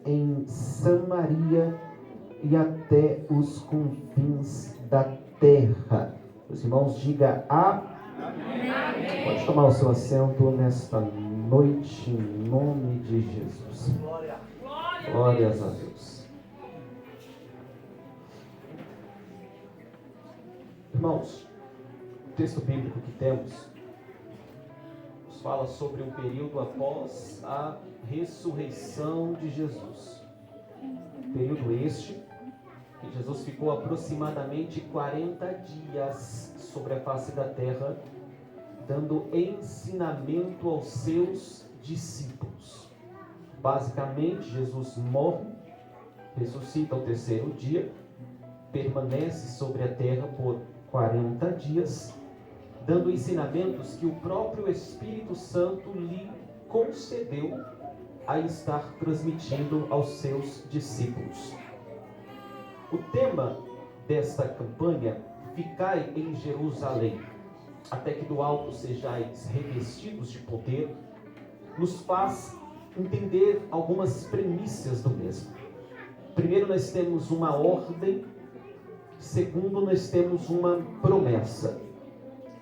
em Samaria e até os confins da terra. Os irmãos, diga amém. Pode tomar o seu assento nesta noite, em nome de Jesus. Glórias a Deus. Irmãos, o texto bíblico que temos nos fala sobre um período após a ressurreição de Jesus. Período este que Jesus ficou aproximadamente 40 dias sobre a face da terra, dando ensinamento aos seus discípulos. Basicamente, Jesus morre, ressuscita ao terceiro dia, permanece sobre a terra por 40 dias, dando ensinamentos que o próprio Espírito Santo lhe concedeu a estar transmitindo aos seus discípulos. O tema desta campanha, ficai em Jerusalém, até que do alto sejais revestidos de poder, nos faz entender algumas premissas do mesmo. Primeiro, nós temos uma ordem. Segundo, nós temos uma promessa.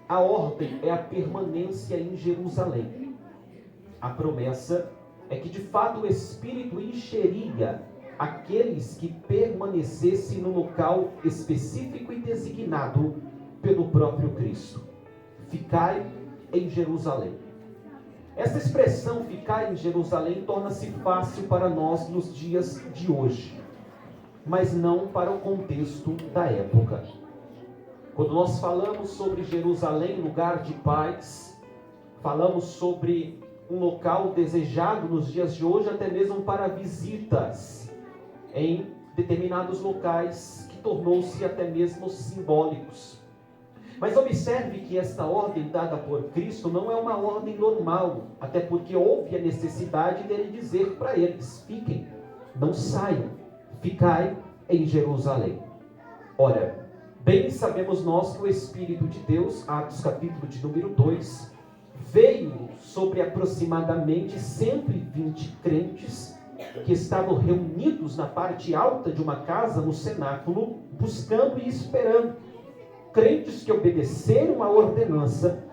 A ordem é a permanência em Jerusalém. A promessa é que de fato o Espírito encheria aqueles que permanecessem no local específico e designado pelo próprio Cristo. Ficai em Jerusalém. Essa expressão, ficar em Jerusalém, torna-se fácil para nós nos dias de hoje, mas não para o contexto da época. Quando nós falamos sobre Jerusalém, lugar de paz, falamos sobre um local desejado nos dias de hoje, até mesmo para visitas em determinados locais, que tornou-se até mesmo simbólicos. Mas observe que esta ordem dada por Cristo não é uma ordem normal, até porque houve a necessidade dele dizer para eles: fiquem, não saiam, ficai em Jerusalém. Ora, bem sabemos nós que o Espírito de Deus, Atos capítulo de número 2, veio sobre aproximadamente 120 crentes que estavam reunidos na parte alta de uma casa no cenáculo, buscando e esperando. Crentes que obedeceram à ordenança,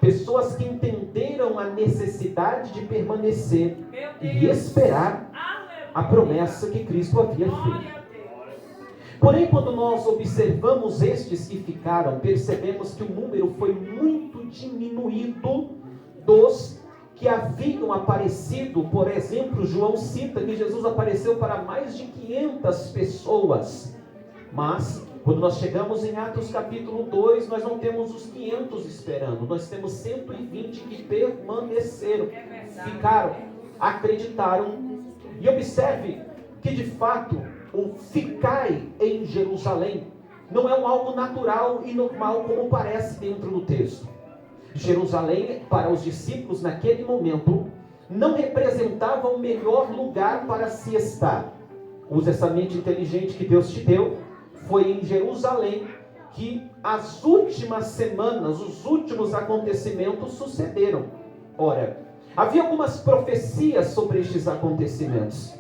pessoas que entenderam a necessidade de permanecer e esperar a promessa que Cristo havia feito. Porém, quando nós observamos estes que ficaram, percebemos que o número foi muito diminuído dos que haviam aparecido. Por exemplo, João cita que Jesus apareceu para mais de 500 pessoas. Mas, quando nós chegamos em Atos capítulo 2, nós não temos os 500 esperando. Nós temos 120 que permaneceram, ficaram, acreditaram. E observe que, de fato, o ficai em Jerusalém não é algo natural e normal como parece dentro do texto. Jerusalém, para os discípulos naquele momento, não representava o melhor lugar para se estar. Usa essa mente inteligente que Deus te deu. Foi em Jerusalém que as últimas semanas, os últimos acontecimentos sucederam. Ora, havia algumas profecias sobre estes acontecimentos.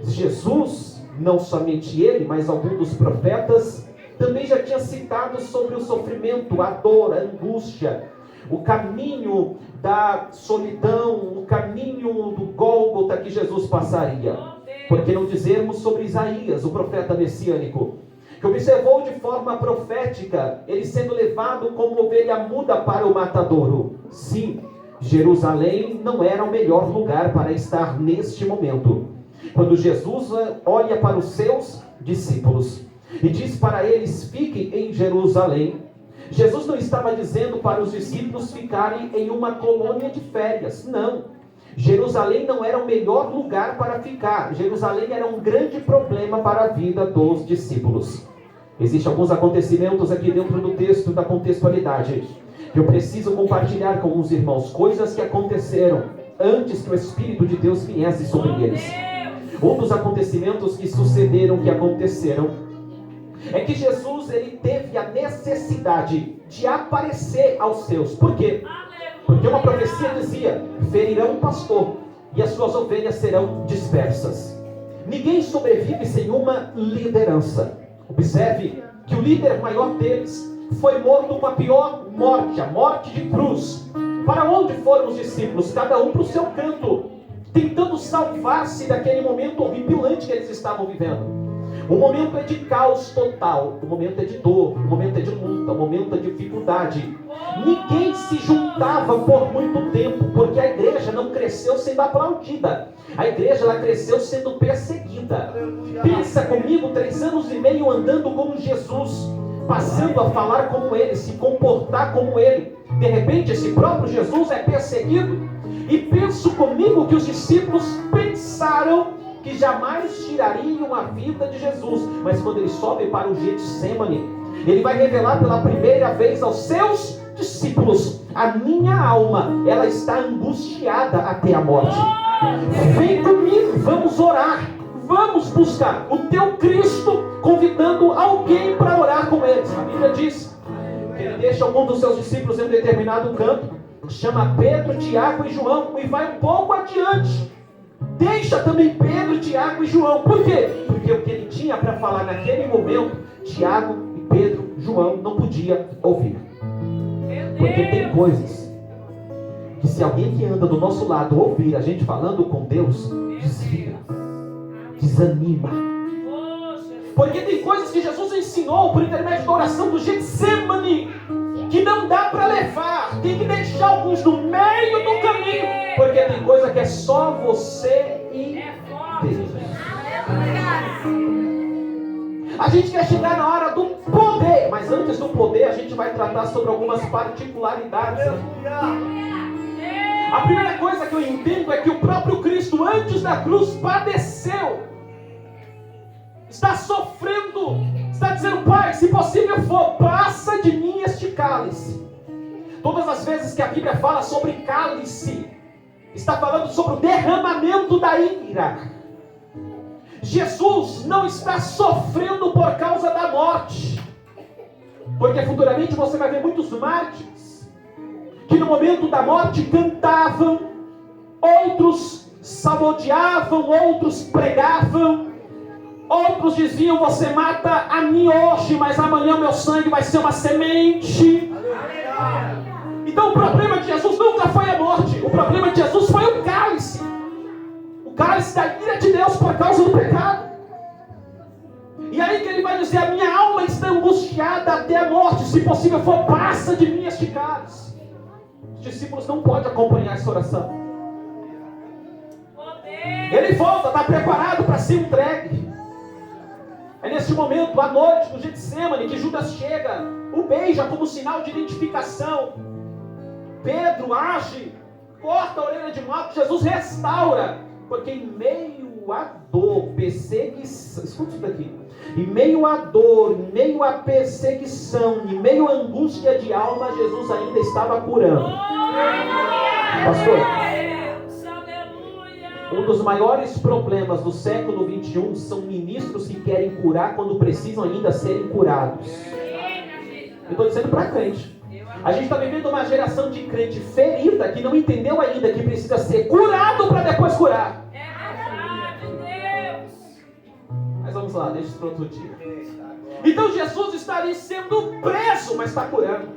Jesus, não somente ele, mas alguns dos profetas, também já tinha citado sobre o sofrimento, a dor, a angústia, o caminho da solidão, o caminho do Gólgota que Jesus passaria. Por que não dizermos sobre Isaías, o profeta messiânico, que observou de forma profética ele sendo levado como ovelha muda para o matadouro. Sim, Jerusalém não era o melhor lugar para estar neste momento. Quando Jesus olha para os seus discípulos e diz para eles: fiquem em Jerusalém, Jesus não estava dizendo para os discípulos ficarem em uma colônia de férias. Não. Jerusalém não era o melhor lugar para ficar. Jerusalém era um grande problema para a vida dos discípulos. Existem alguns acontecimentos aqui dentro do texto, da contextualidade, que eu preciso compartilhar com os irmãos. Coisas que aconteceram antes que o Espírito de Deus viesse sobre eles. Um dos acontecimentos que sucederam, que aconteceram, é que Jesus ele teve a necessidade de aparecer aos seus. Por quê? Porque uma profecia dizia: ferirão um pastor e as suas ovelhas serão dispersas. Ninguém sobrevive sem uma liderança. Observe que o líder maior deles foi morto uma pior morte, a morte de cruz. Para onde foram os discípulos? Cada um para o seu canto, tentando salvar-se daquele momento horripilante que eles estavam vivendo. O momento é de caos total, o momento é de dor, o momento é de luta, o momento é de dificuldade. Ninguém se juntava por muito tempo, porque a igreja não cresceu sendo aplaudida. A igreja ela cresceu sendo perseguida. Pensa comigo, 3 anos e meio andando com Jesus, passando a falar como ele, se comportar como ele. De repente esse próprio Jesus é perseguido. E penso comigo que os discípulos pensaram que jamais tirariam a vida de Jesus. Mas quando ele sobe para o Getsemane, ele vai revelar pela primeira vez aos seus discípulos: a minha alma, ela está angustiada até a morte. Vem comigo, vamos orar, vamos buscar o teu Cristo, convidando alguém para orar com eles. A Bíblia diz que ele deixa algum dos seus discípulos em um determinado canto, chama Pedro, Tiago e João e vai um pouco adiante. Deixa também Pedro, Tiago e João. Por quê? Porque o que ele tinha para falar naquele momento, Tiago e Pedro, João não podia ouvir. Porque tem coisas que se alguém que anda do nosso lado ouvir a gente falando com Deus, desvia, desanima. Porque tem coisas que Jesus ensinou por intermédio da oração do Getsemane, que não dá para levar, tem que deixar alguns no meio do caminho, porque tem coisa que é só você e Deus. A gente quer chegar na hora do poder, mas antes do poder a gente vai tratar sobre algumas particularidades. A primeira coisa que eu entendo é que o próprio Cristo, antes da cruz, padeceu, está sofrendo, está dizendo: Pai, se possível for, passa de mim este cálice. Todas as vezes que a Bíblia fala sobre cálice, está falando sobre o derramamento da ira. Jesus não está sofrendo por causa da morte, porque futuramente você vai ver muitos mártires que no momento da morte cantavam, outros salmodiavam, outros pregavam, outros diziam: você mata a mim hoje, mas amanhã o meu sangue vai ser uma semente. Então o problema de Jesus nunca foi a morte, o problema de Jesus foi o cálice da ira de Deus por causa do pecado. E aí que ele vai dizer: a minha alma está angustiada até a morte, se possível for, passa de mim este cálice. Os discípulos não podem acompanhar essa oração. Ele volta, está preparado para ser entregue. É nesse momento, à noite, no Getsemane, que Judas chega, o beija como sinal de identificação. Pedro age, corta a orelha de Malco, Jesus restaura, porque em meio à dor, perseguição, escuta isso daqui, em meio à dor, em meio à perseguição, em meio à angústia de alma, Jesus ainda estava curando. Pastor, um dos maiores problemas do século 21 são ministros que querem curar quando precisam ainda serem curados. Eu estou dizendo para crente. A gente está vivendo uma geração de crente ferida que não entendeu ainda que precisa ser curado para depois curar. Mas vamos lá, deixa isso para outro dia. Então Jesus está ali sendo preso, mas está curando.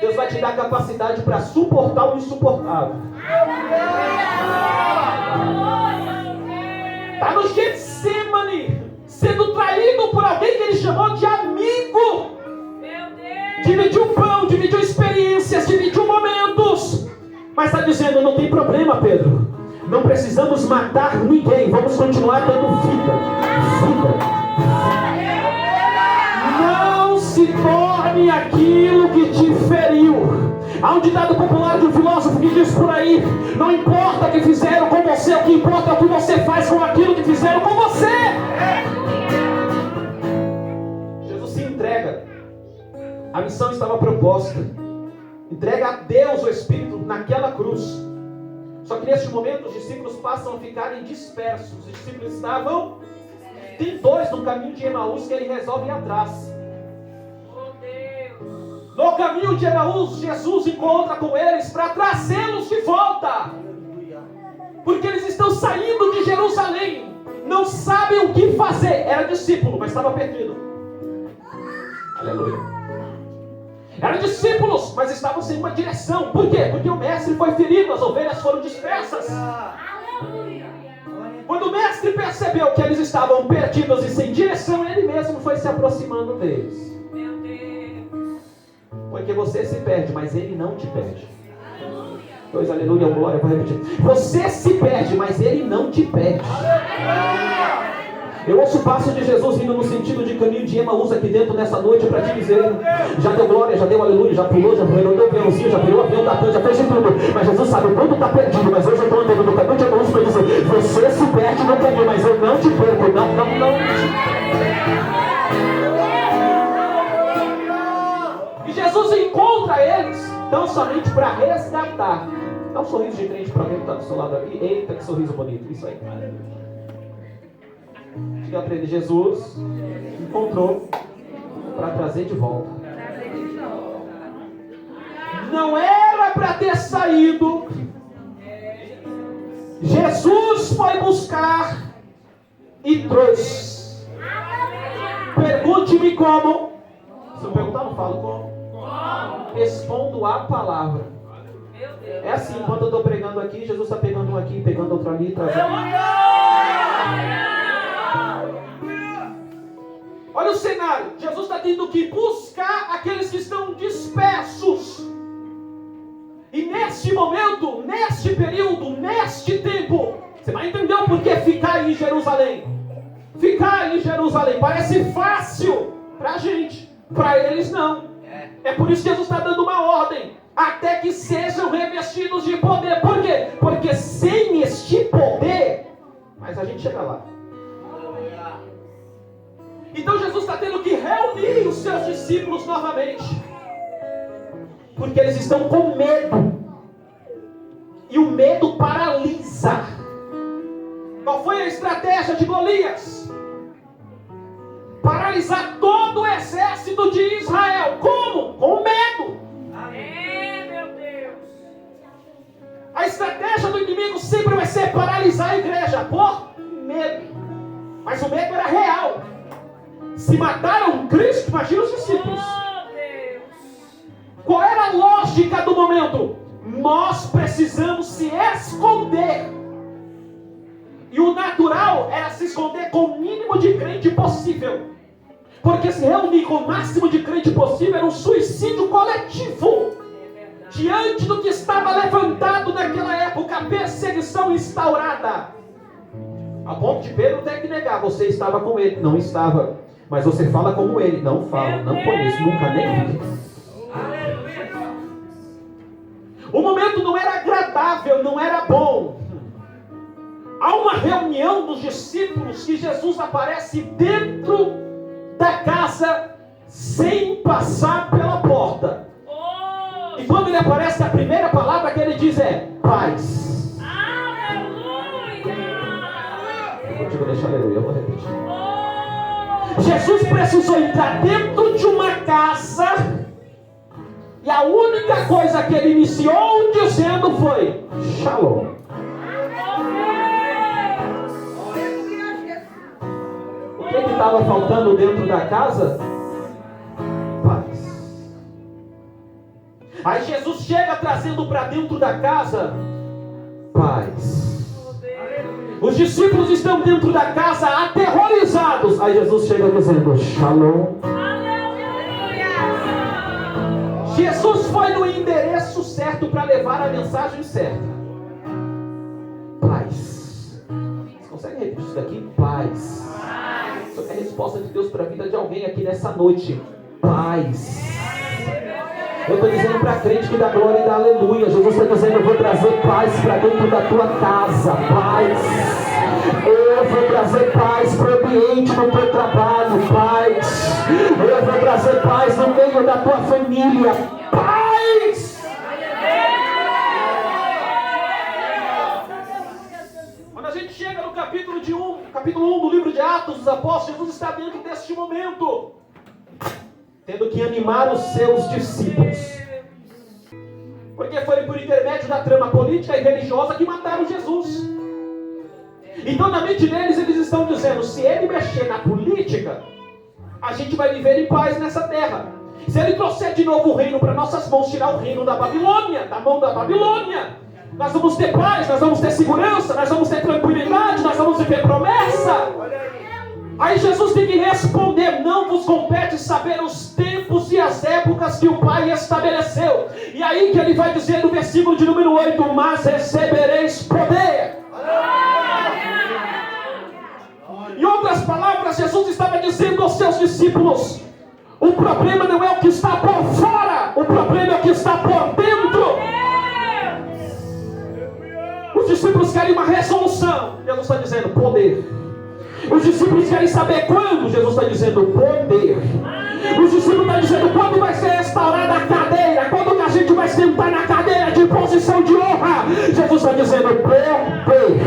Deus vai te dar capacidade para suportar o insuportável. Está no Getsemane, sendo traído por alguém que ele chamou de amigo. Dividiu pão, dividiu experiências, dividiu momentos. Mas está dizendo: não tem problema, Pedro, não precisamos matar ninguém, vamos continuar dando vida. Não se torne aquilo que te feriu. Há um ditado popular de um filósofo que diz por aí: não importa o que fizeram com você, o que importa é o que você faz com aquilo que fizeram com você. Jesus se entrega. A missão estava proposta. Entrega a Deus o Espírito naquela cruz. Só que neste momento os discípulos passam a ficarem dispersos. Os discípulos estavam... Tem 2 no caminho de Emaús que ele resolve ir atrás. No caminho de Emaús, Jesus encontra com eles para trazê-los de volta. Porque eles estão saindo de Jerusalém. Eram discípulos, mas estavam sem uma direção. Por quê? Porque o mestre foi ferido, as ovelhas foram dispersas. Quando o mestre percebeu que eles estavam perdidos e sem direção, ele mesmo foi se aproximando deles. Porque você se perde, mas ele não te perde. Pois, aleluia, glória, vou repetir. Você se perde, mas ele não te perde. Eu ouço o passo de Jesus indo no sentido de caminho de Emaús aqui dentro nessa noite para te dizer: já deu glória, já deu aleluia, já pulou, já virou o aviãozinho, já virou o avião da TAM, já fez de tudo. Mas Jesus sabe quando está perdido. Mas hoje eu estou andando no caminho de Emaús para dizer: você se perde no caminho, mas eu não te perco. Não. E Jesus encontra eles tão somente para resgatar. Dá um sorriso de crente para alguém que está do seu lado aqui. Eita, que sorriso bonito. Isso aí. Diga para ele: Jesus encontrou para trazer de volta. Não era para ter saído. Jesus foi buscar e trouxe. Pergunte-me como. Se eu perguntar, não falo como. Respondo a palavra. É assim, enquanto eu estou pregando aqui, Jesus está pegando um aqui, pegando outro ali, trazendo. Olha o cenário. Jesus está tendo que buscar aqueles que estão dispersos. E neste momento, neste período, neste tempo, você vai entender o porquê ficar em Jerusalém. Ficar em Jerusalém parece fácil para a gente, para eles não. É por isso que Jesus está dando uma ordem, até que sejam revestidos de poder. Por quê? Porque sem este poder, mas a gente chega lá. Então Jesus está tendo que reunir os seus discípulos novamente, porque eles estão com medo, e o medo paralisa. Qual foi a estratégia de Golias? Paralisar todo o exército de Israel. Como? Com medo. Meu Deus. A estratégia do inimigo sempre vai ser paralisar a igreja por medo. Mas o medo era real. Se mataram Cristo, imagina os discípulos. Qual era a lógica do momento? Nós precisamos se esconder. E o natural era se esconder com o mínimo de crente possível. Porque se reunir com o máximo de crente possível era um suicídio coletivo. Diante do que estava levantado naquela época, a perseguição instaurada. A ponto de Pedro ter que negar: você estava com ele. Não estava. Mas você fala como ele. Não falo, não conheço, nunca nem vi. O momento não era agradável, não era bom. Há uma reunião dos discípulos que Jesus aparece dentro da casa sem passar pela porta. E quando ele aparece, a primeira palavra que ele diz é paz. Aleluia! Eu deixa aleluia, eu vou repetir. Jesus precisou entrar dentro de uma casa, e a única coisa que ele iniciou dizendo foi Shalom. O que estava faltando dentro da casa? Paz. Aí Jesus chega trazendo para dentro da casa paz. Os discípulos estão dentro da casa aterrorizados. Aí Jesus chega dizendo Shalom. Jesus foi no endereço certo para levar a mensagem certa. Paz. Você consegue repetir isso daqui? Paz. Isso é a resposta de Deus para a vida de alguém aqui nessa noite. Paz. Eu estou dizendo para crente que dá glória e dá aleluia. Jesus está dizendo: eu vou trazer paz para dentro da tua casa. Paz. Eu vou trazer paz para o ambiente do teu trabalho. Paz. Eu vou trazer paz no meio da tua família. Paz. Quando a gente chega no capítulo 1 do livro de Atos dos Apóstolos, Jesus está dentro deste momento, tendo que animar os seus discípulos. Porque foi por intermédio da trama política e religiosa que mataram Jesus. Então na mente deles eles estão dizendo: se ele mexer na política, a gente vai viver em paz nessa terra. Se Ele trouxer de novo o reino para nossas mãos, tirar o reino da Babilônia, da mão da Babilônia, nós vamos ter paz, nós vamos ter segurança, nós vamos ter tranquilidade, nós vamos viver promessa. Aí Jesus tem que responder: não vos compete saber os tempos e as épocas que o Pai estabeleceu. E aí que Ele vai dizer no versículo de número 8: mas recebereis poder. Em outras palavras, Jesus estava dizendo aos seus discípulos: o problema não é o que está por fora, o problema é o que está por dentro. Os discípulos querem uma resolução, Jesus está dizendo poder. Os discípulos querem saber quando, Jesus está dizendo poder. Os discípulos estão dizendo quando vai ser restaurada a cadeira, quando que a gente vai sentar na cadeira de posição de honra. Jesus está dizendo poder.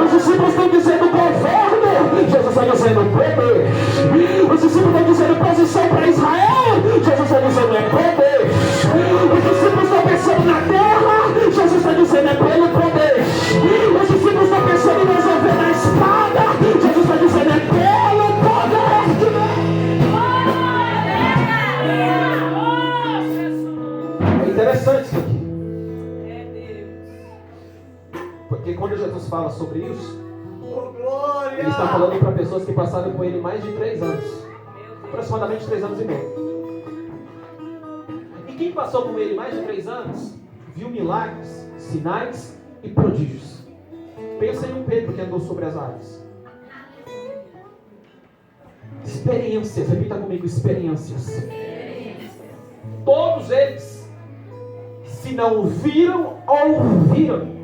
Os discípulos estão dizendo governo, Jesus está dizendo poder. Os discípulos estão dizendo posição para Israel, Jesus está dizendo é poder. Os discípulos estão pensando na terra, Jesus está dizendo é pelo poder. Os discípulos estão pensando em resolver na espada, Jesus está dizendo é pelo poder de Deus. É interessante isso aqui. Porque quando Jesus fala sobre isso, Ele está falando para pessoas que passaram com Ele mais de 3 anos. Aproximadamente 3 anos e meio. E quem passou com Ele mais de 3 anos, viu milagres, sinais e prodígios. Pensa em um Pedro que andou sobre as águas. Experiências, repita comigo, experiências. Todos eles, se não viram, ouviram.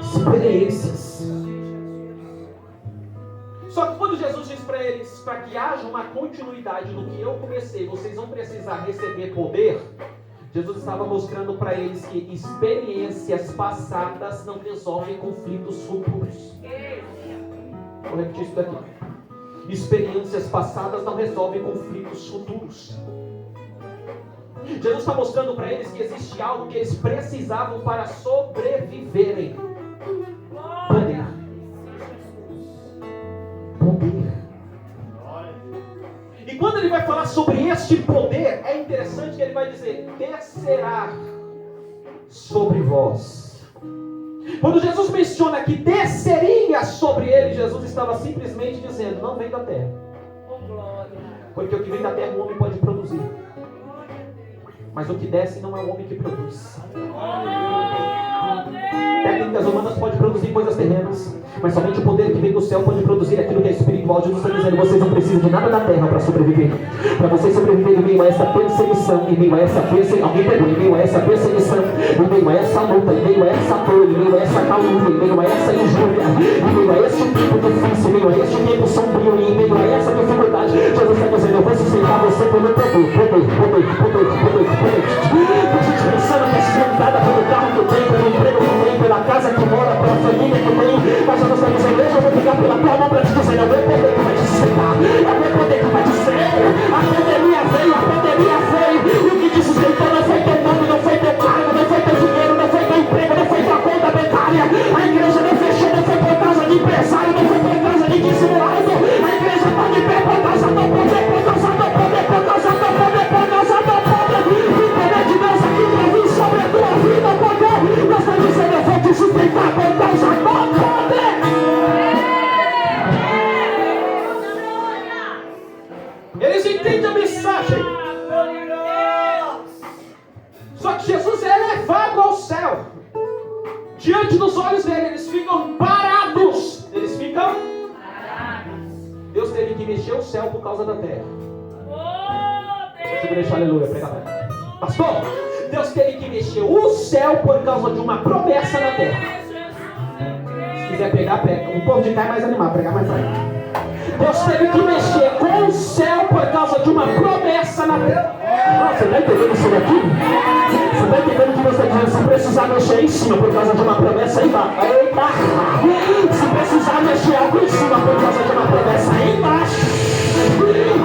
Experiências. Só que quando Jesus diz para eles, para que haja uma continuidade no que eu comecei, vocês vão precisar receber poder. Jesus estava mostrando para eles que experiências passadas não resolvem conflitos futuros. Vou repetir isso daqui. Experiências passadas não resolvem conflitos futuros. Jesus está mostrando para eles que existe algo que eles precisavam para sobreviverem. Poder. Poder. E quando ele vai falar sobre este poder, é interessante que ele vai dizer: descerá sobre vós. Quando Jesus menciona que desceria sobre ele, Jesus estava simplesmente dizendo: não vem da terra. Porque o que vem da terra o homem pode produzir, mas o que desce não é o homem que produz. Técnicas humanas podem produzir coisas terrenas, mas somente o poder que vem do céu pode produzir aquilo que é espiritual. Jesus está dizendo: vocês não precisam de nada da terra para sobreviver. Para vocês sobreviverem em meio a essa perseguição, em meio a essa perseguição, em meio a essa perseguição, em meio a essa luta, em meio a essa dor, em meio a essa calúnia, em meio a essa injúria, em meio a esse tempo difícil, em meio a esse tempo sombrio, em meio a essa dificuldade, Jesus está dizendo: eu vou sustentar você pelo poder. A gente pensando que é sustentada pelo carro que tem, pelo emprego que tem, pela casa que mora, pela família que tem, mas Jesus está dizendo: deixa eu vou ficar pela tua mão para te dizer: é o meu poder que vai te sustentar, é o meu poder que vai te sustentar. A pandemia veio, e o que te sustentou não foi teu nome, não foi teu cargo, não foi teu dinheiro, não foi teu emprego, não foi tua conta bancária. A igreja não fechou, não foi por causa de empresário, não foi por causa de discipulado. A igreja está de pé por causa do poder, por causa do poder, por causa do poder, por causa do poder. O poder de Deus aqui para vir sobre a tua vida, poder. Deus está dizendo: eu vou te sustentar por causa do poder. Eles entendem a mensagem. Só que Jesus é elevado ao céu. Diante dos olhos dele, eles ficam parados. Deus teve que mexer o céu por causa da terra. Deixa eu deixar aleluia, prega pra cá. Pastor, Deus teve que mexer o céu por causa de uma promessa na terra. Se quiser pegar, pega. O povo de cá é mais animado, pregar mais pra cá. Deus teve que mexer com o céu por causa de uma promessa na terra. Você está entendendo isso daqui? Você está entendendo que você diz: se precisar mexer em cima por causa de uma promessa aí embaixo. Eita! Se precisar mexer algo em cima por causa de uma promessa aí embaixo.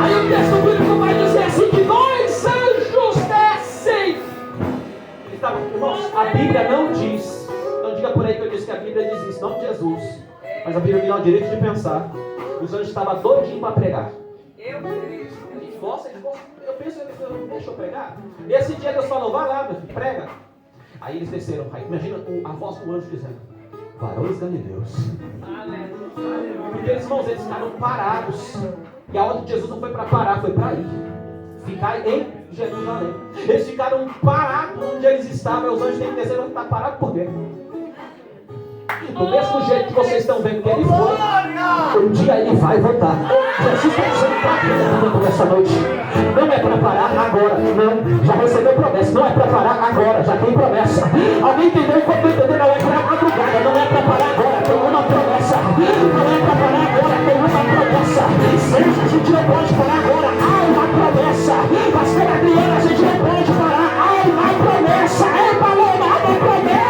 Aí o texto bíblico vai dizer assim: que 2 anjos descem. Irmãos, a Bíblia não diz, não diga por aí que eu disse que a Bíblia diz isso, não de Jesus, mas a Bíblia me dá o direito de pensar. Os anjos estavam doidinhos para pregar. Eu eu penso, deixa eu pregar. E esse dia Deus falou, vai lá, meu filho, prega. Aí eles desceram. Aí imagina a voz do anjo dizendo, varões galileus. Porque eles, irmãos, eles ficaram parados. E a ordem de Jesus não foi para parar, foi para ir. Ficar em Jerusalém. Eles ficaram parados onde eles estavam. E os anjos têm que descer, está parado por quê? Do mesmo jeito que vocês estão vendo que ele foi, um dia ele vai voltar. Jesus está dizendo para quem nessa noite. Não é para parar agora, não. Já recebeu promessa, não é para parar agora, já tem promessa. Alguém entendeu? Enquanto entender, não é para madrugada, não é para parar agora, tem uma promessa. Não é para parar agora, tem uma promessa. Seja, a gente não pode parar agora, há uma promessa. Pastor Adriano, a gente não pode parar, há uma promessa. É Paloma, há uma promessa.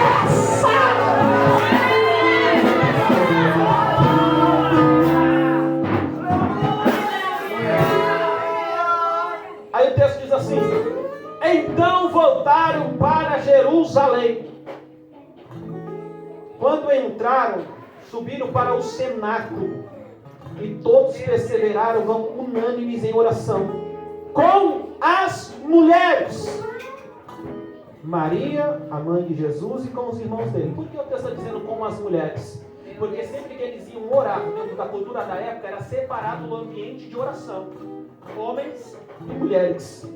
Aí o texto diz assim: então voltaram para Jerusalém. Quando entraram, subiram para o cenáculo, e todos perseveraram unânimes em oração, com as mulheres, Maria, a mãe de Jesus, e com os irmãos dele. Por que o texto está dizendo com as mulheres? Porque sempre que eles iam orar, dentro da cultura da época, era separado o ambiente de oração, homens e mulheres.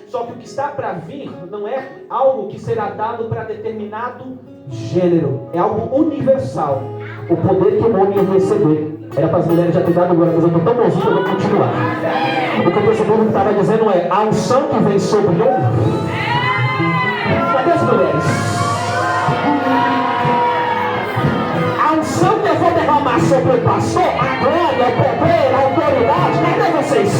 Só que o que está para vir não é algo que será dado para determinado gênero, é algo universal. O poder que o homem ia receber era para as mulheres já ter dado agora, mas eu estou tão bonzinho que eu vou continuar. O que eu percebi que estava dizendo é a unção que vem sobre o homem. Cadê as mulheres? A unção que eu vou derramar sobre o pastor, a glória, o poder, a autoridade, cadê vocês?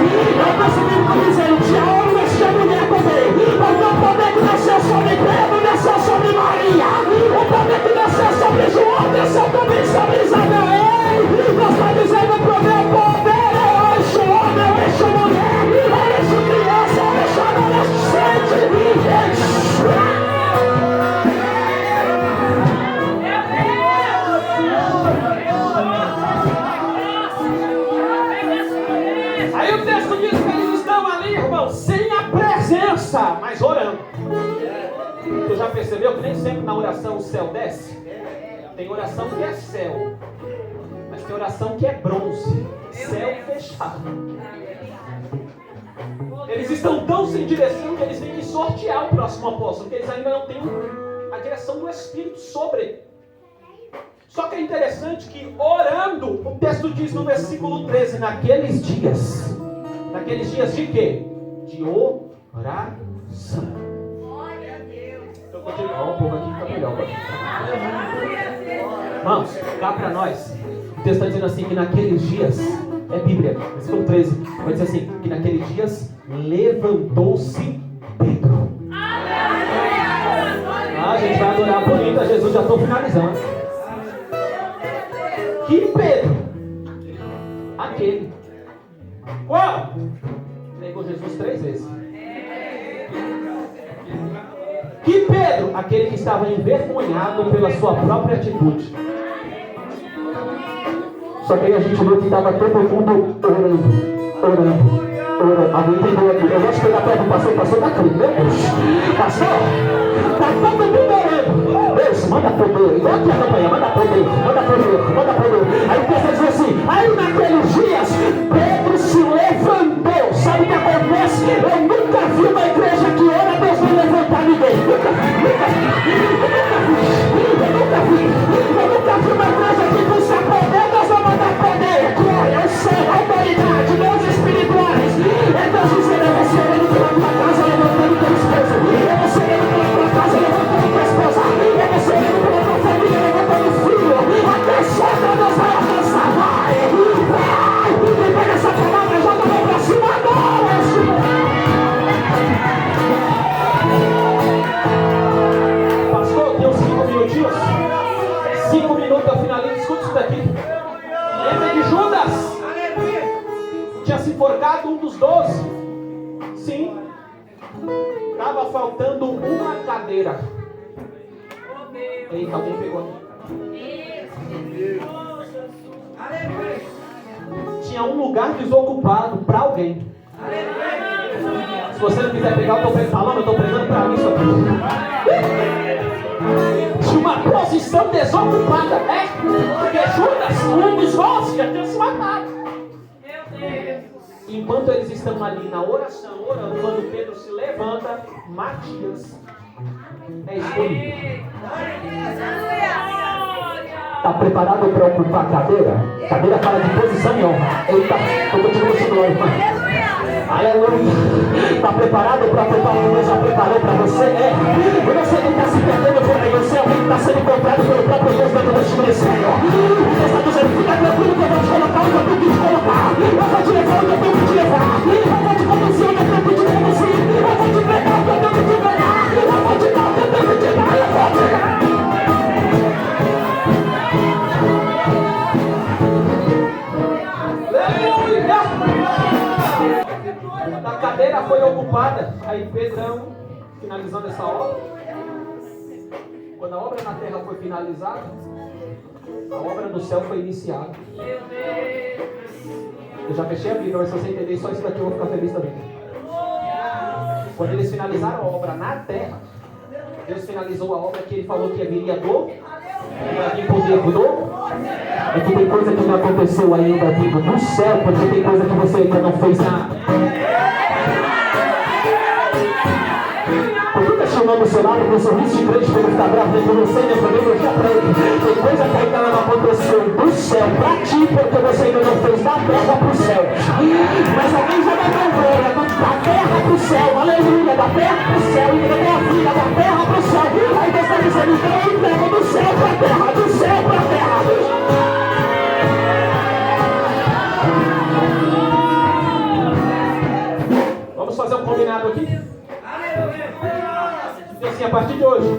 Eu percebi que estou dizendo, tinha homem, tinha mulher também. Porque o poder que nasceu sobre Pedro, nasceu sobre Maria. O poder que nasceu sobre João, nasceu também sobre Isabel. Ei, nós estamos dizendo para o meu poder, eu eixo homem, eu eixo mulher, eu eixo criança, eu eixo adolescente. Aí o texto diz que eles estão ali, irmão, sem a presença, mas orando. Tu já percebeu que nem sempre na oração o céu desce? Tem oração que é céu, mas tem oração que é bronze, céu fechado. Eles estão tão sem direção que eles têm que sortear o próximo apóstolo, porque eles ainda não têm a direção do Espírito sobre ele. Só que é interessante que orando, o texto diz no versículo 13, naqueles dias de quê? De oração. Glória a Deus. Então continua, um pouco aqui fica melhor. Irmãos, cá para nós, o texto está dizendo assim, que naqueles dias, é Bíblia, versículo 13, vai dizer assim, que naqueles dias levantou-se Pedro. A gente vai adorar bonito a Jesus, já estou finalizando. Que Pedro? Aquele. Qual? Negou Jesus 3 vezes. Que Pedro? Aquele que estava envergonhado pela sua própria atitude. Só que aí a gente viu que estava todo mundo orando. Alguém entendeu aqui? Eu gosto de pegar perto do pastor, o pastor está crendo, meu Deus. Pastor, está todo mundo orando. Deus, manda poder. Igual aqui a campanha, manda poder. Aí o pastor diz assim, aí naqueles dias, Pedro se levantou. Sabe o que acontece? Eu nunca vi uma igreja que ora, Deus não levantar ninguém. Eu nunca vi uma igreja que busca poder, Deus vai mandar poder. Glória, unção, autoridade, dons espirituais. Então dizendo, eu vou ser ele pela tua casa, levantando teu esposo. Eu vou ser ele pela tua casa, levantando tua esposa. Eu vou ser ele pela tua família, levantando o filho. Até sombra Deus vai alcançar. Vai! E pega essa palavra, joga a mão pra cima agora. Pastor, tem uns 5 minutinhos. 5 minutos eu finalizo. Escuta isso daqui. Lembra de Judas? Tinha se enforcado um dos 12. Sim. Estava faltando uma cadeira. Eita, alguém pegou aqui. Tinha um lugar desocupado para alguém. Se você não quiser pegar, eu estou falando, eu estou pregando para mim isso aqui. De uma posição desocupada, né? Porque Judas, um dos nossos, já tinha se matado. Enquanto eles estão ali na oração, orando, quando Pedro se levanta, Matias é escolhido. Está preparado para ocupar a cadeira? Cadeira fala de posição e honra. Eita, eu continuo esse glória, irmão. Aleluia. Está preparado para ocupar o que Deus já preparou para você? É. Você não está se perdendo por aí. Você é alguém que está sendo encontrado pelo próprio Deus dentro deste ministério. Deus está dizendo, fica tranquilo que eu vou te colocar onde eu tenho que te colocar. Eu vou te levar onde eu tenho que te levar. Eu vou te conduzir onde eu tenho que te conduzir. Eu vou te pregar onde eu tenho que te pregar. Eu vou te dar onde eu tenho que te dar. Eu vou te dar. A cadeira foi ocupada. Aí Pedrão, finalizando essa obra. Quando a obra na terra foi finalizada, a obra no céu foi iniciada. Eu já fechei a Bíblia, mas se você entender só isso daqui eu vou ficar feliz também. Quando eles finalizaram a obra na terra, Deus finalizou a obra que ele falou que viria do poder do. É que tem coisa que não aconteceu ainda, digo, no céu, porque tem coisa que você ainda não fez nada. Por que está chamando o seu lado com um sorriso de crente para ele ficar bravo dentro de você, né? Para mim, eu já para ele. Tem coisa que ainda não aconteceu do céu para ti, porque você ainda não fez da terra para o céu. Mas alguém já vai ver da terra para o céu, aleluia, da terra para o céu, e da minha vida, da terra para o céu. Aí Deus está dizendo, então eu entrego do céu para a terra, do céu para a terra. Vamos fazer um combinado aqui? E assim, a partir de hoje,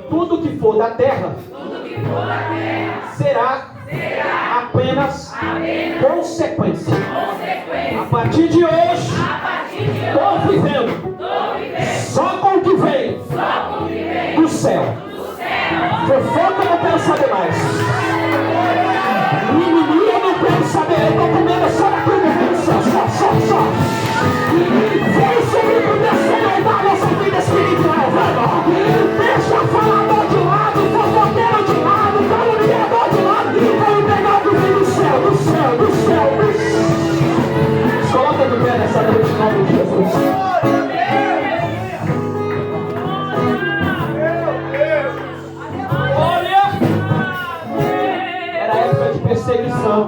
tudo que for da terra será apenas consequência. A partir de hoje, estou vivendo só com o que vem do céu. Fofoca eu não quero saber mais. Mimimi eu não quero saber. Eu estou comendo só daquilo que vem do céu. Só. Vem sobre o descer da nossa vida espiritual, velho. Deixa falador de lado, fofoqueiro de lado, caluniador de lado. Vamos pegar o que vem do céu. Se coloca de pé nessa noite em nome de Jesus. Olha! Era época de perseguição.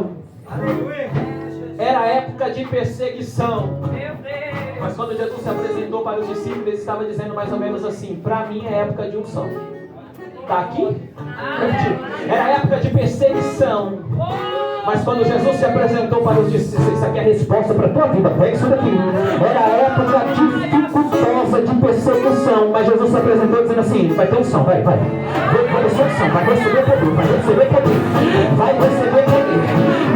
Era época de perseguição. Mas quando Jesus se apresentou para os discípulos, ele estava dizendo mais ou menos assim: para mim é época de unção. Está aqui? Era época de perseguição. Mas quando Jesus se apresentou para os discípulos, isso aqui é a resposta para a tua vida, é isso daqui. Era época dificultosa de perseguição. Mas Jesus se apresentou dizendo assim: vai ter unção, vai receber unção, vai receber poder, vai receber poder.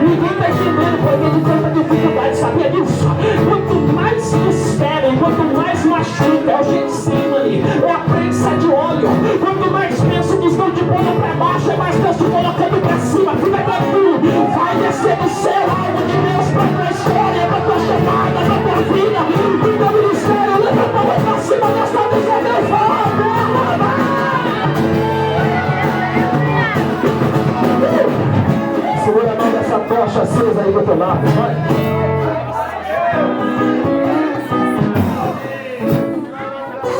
Ninguém está entendendo porque de tanta dificuldade, sabia disso? Quanto mais nos ferem, quanto mais machuca, é o Getsemane, é a prensa de óleo. Quanto mais penso que estão te pondo para baixo, é mais Deus te colocando para cima. Fica tranquilo, vai descer do céu algo de Deus para a tua história, para a tua chamada, para a tua vida, para o teu ministério. Levanta a mão para cima, Deus está dizendo: segura a mão dessa tocha acesa aí do teu lado, vai.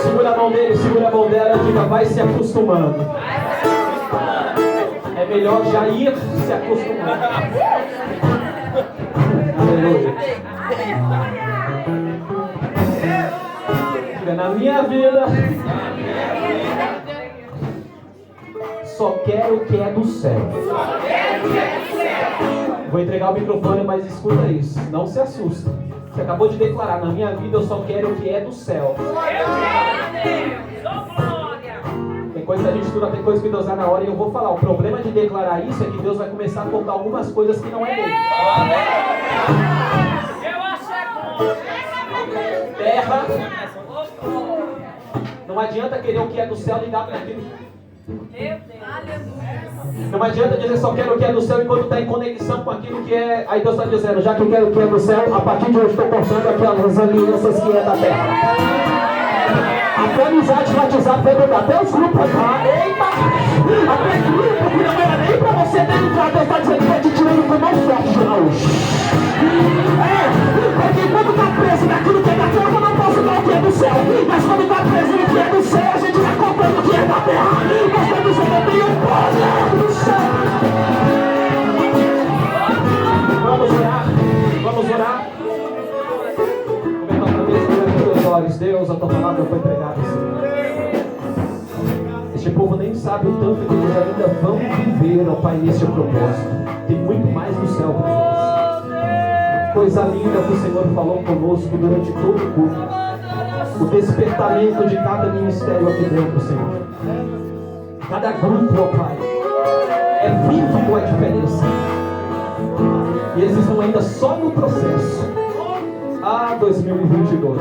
Segura a mão dele, segura a mão dela e diga: vai se acostumando. É melhor já ir se acostumando. Aleluia. Diga: na minha vida, só quero o que é do céu. Vou entregar o microfone, mas escuta isso. Não se assusta. Você acabou de declarar: na minha vida eu só quero o que é do céu. Tem coisa que a gente estuda, tem coisa que Deus dá na hora, e eu vou falar. O problema de declarar isso é que Deus vai começar a colocar algumas coisas que não é dele. Terra. Não adianta querer o que é do céu ligado naquilo. Não adianta dizer só quero o que é do céu enquanto está em conexão com aquilo que é. Aí Deus está dizendo, já que eu quero o que é do céu, a partir de hoje estou cortando aquelas alianças que é da terra. Até amizade no WhatsApp vai mudar, até os grupos lá. Eita! Até grupo que não era nem pra você ter entrado, Deus está dizendo que vai te tirando com mão forte lá hoje. Porque quando está preso naquilo que é da terra, eu não posso dar o que é do céu. Mas quando está preso no que é do céu, a gente vai contando o que é da terra. Nós estamos dizendo, eu tenho o poder do céu. Vamos orar, vamos orar. Começa outra vez com os olhos. Deus, a tua palavra foi pregada, Senhor. Este povo nem sabe o tanto que eles ainda vão viver, ó Pai, neste propósito. Tem muito mais no céu para eles. Coisa linda que o Senhor falou conosco durante todo o culto. O despertamento de cada ministério aqui dentro, Senhor. Cada grupo, ó Pai, é vívido a diferença. E eles estão ainda só no processo. 2022.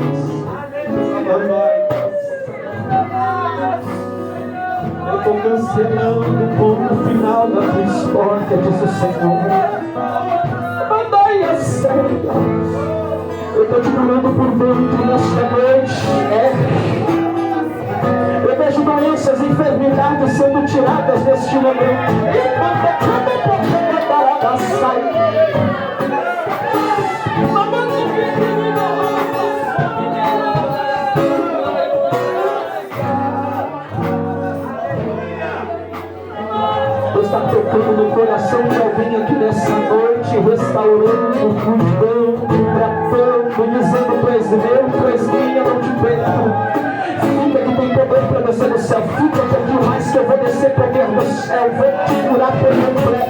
Eu estou cancelando o ponto final da tua história, diz o Senhor. Andai a sério. Eu estou te curando por dentro nesta noite. Eu vejo doenças e enfermidades sendo tiradas neste momento. Deus está tocando no coração de alguém aqui nessa noite, restaurando, cuidando, tratando, dizendo: tu és meu, tu és minha, não te perco. Fica que tem poder para descer no céu. Fica que aqui mais que eu vou descer poder do céu. Vou te curar por completo.